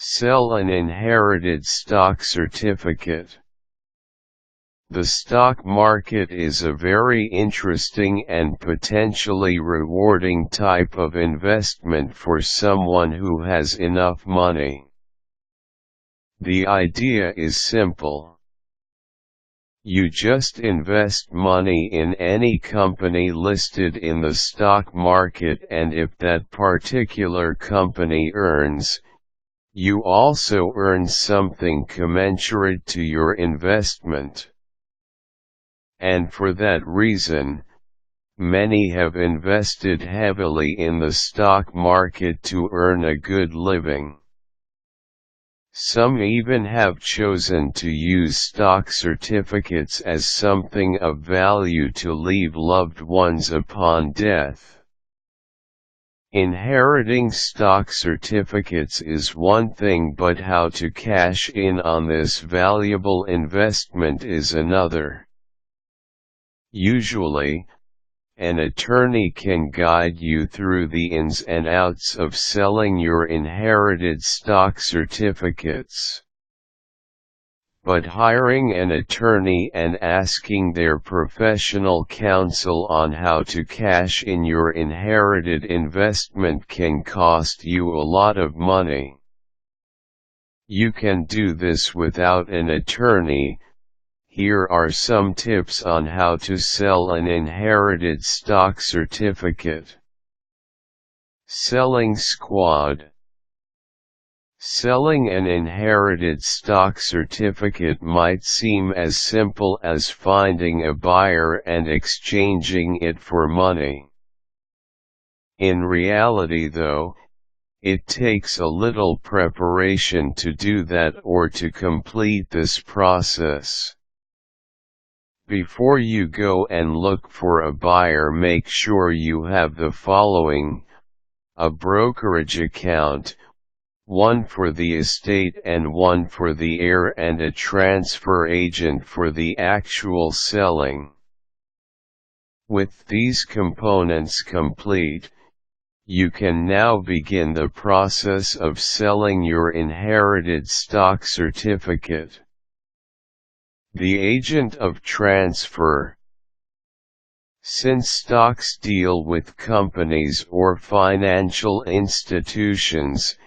Sell an inherited stock certificate. The stock market is a very interesting and potentially rewarding type of investment for someone who has enough money. The idea is simple. You just invest money in any company listed in the stock market, and if that particular company earns, you also earn something commensurate to your investment. And for that reason, many have invested heavily in the stock market to earn a good living. Some even have chosen to use stock certificates as something of value to leave loved ones upon death. Inheriting stock certificates is one thing, but how to cash in on this valuable investment is another. Usually, an attorney can guide you through the ins and outs of selling your inherited stock certificates. But hiring an attorney and asking their professional counsel on how to cash in your inherited investment can cost you a lot of money. You can do this without an attorney. Here are some tips on how to sell an inherited stock certificate. Selling squad. Selling an inherited stock certificate might seem as simple as finding a buyer and exchanging it for money. In reality, though, it takes a little preparation to do that or to complete this process. Before you go and look for a buyer, make sure you have the following: a brokerage account, one for the estate and one for the heir, and a transfer agent for the actual selling. With these components complete, you can now begin the process of selling your inherited stock certificate. The agent of transfer. Since stocks deal with companies or financial institutions,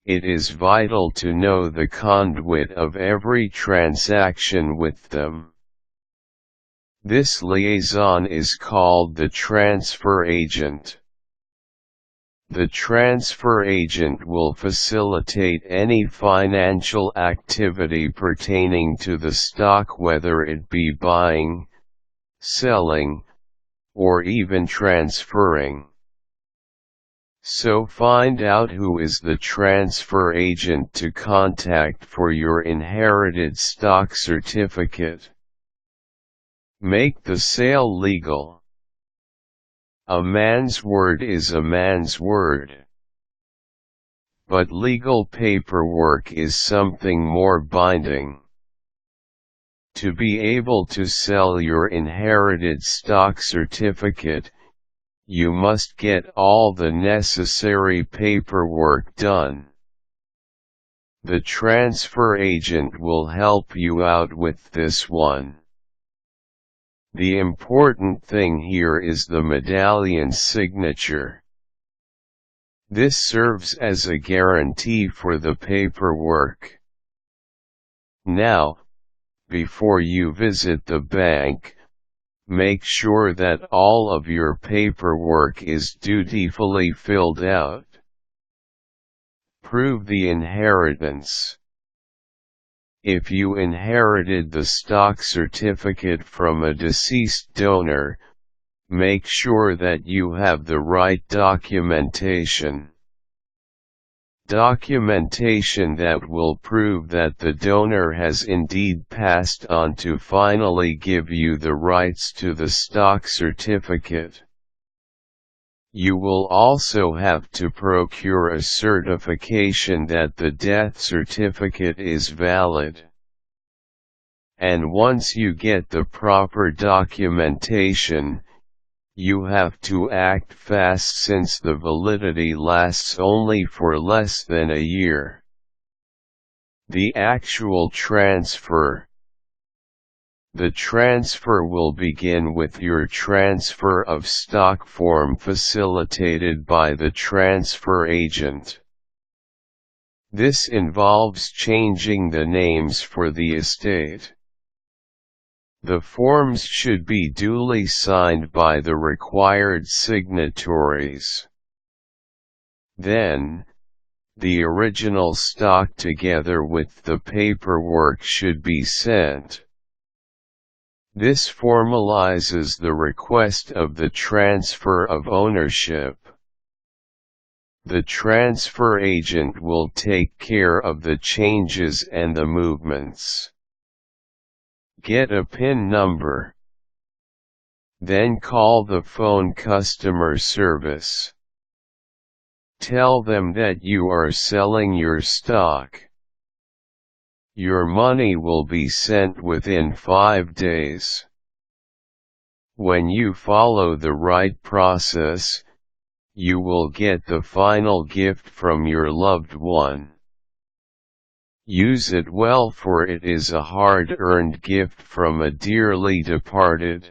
it is vital to know the conduit of every transaction with them. This liaison is called the transfer agent. The transfer agent will facilitate any financial activity pertaining to the stock, whether it be buying, selling, or even transferring. So find out who is the transfer agent to contact for your inherited stock certificate. Make the sale legal. A man's word is a man's word. But legal paperwork is something more binding. To be able to sell your inherited stock certificate, you must get all the necessary paperwork done. The transfer agent will help you out with this one. The important thing here is the medallion signature. This serves as a guarantee for the paperwork. Now, before you visit the bank, make sure that all of your paperwork is dutifully filled out. Prove the inheritance. If you inherited the stock certificate from a deceased donor, make sure that you have the right documentation. Documentation that will prove that the donor has indeed passed on to finally give you the rights to the stock certificate. You will also have to procure a certification that the death certificate is valid. And once you get the proper documentation, you have to act fast since the validity lasts only for less than a year. The actual transfer. The transfer will begin with your transfer of stock form facilitated by the transfer agent. This involves changing the names for the estate. The forms should be duly signed by the required signatories. Then, the original stock together with the paperwork should be sent. This formalizes the request of the transfer of ownership. The transfer agent will take care of the changes and the movements. Get a PIN number. Then call the phone customer service. Tell them that you are selling your stock. Your money will be sent within 5 days. When you follow the right process, you will get the final gift from your loved one. Use it well, for it is a hard-earned gift from a dearly departed.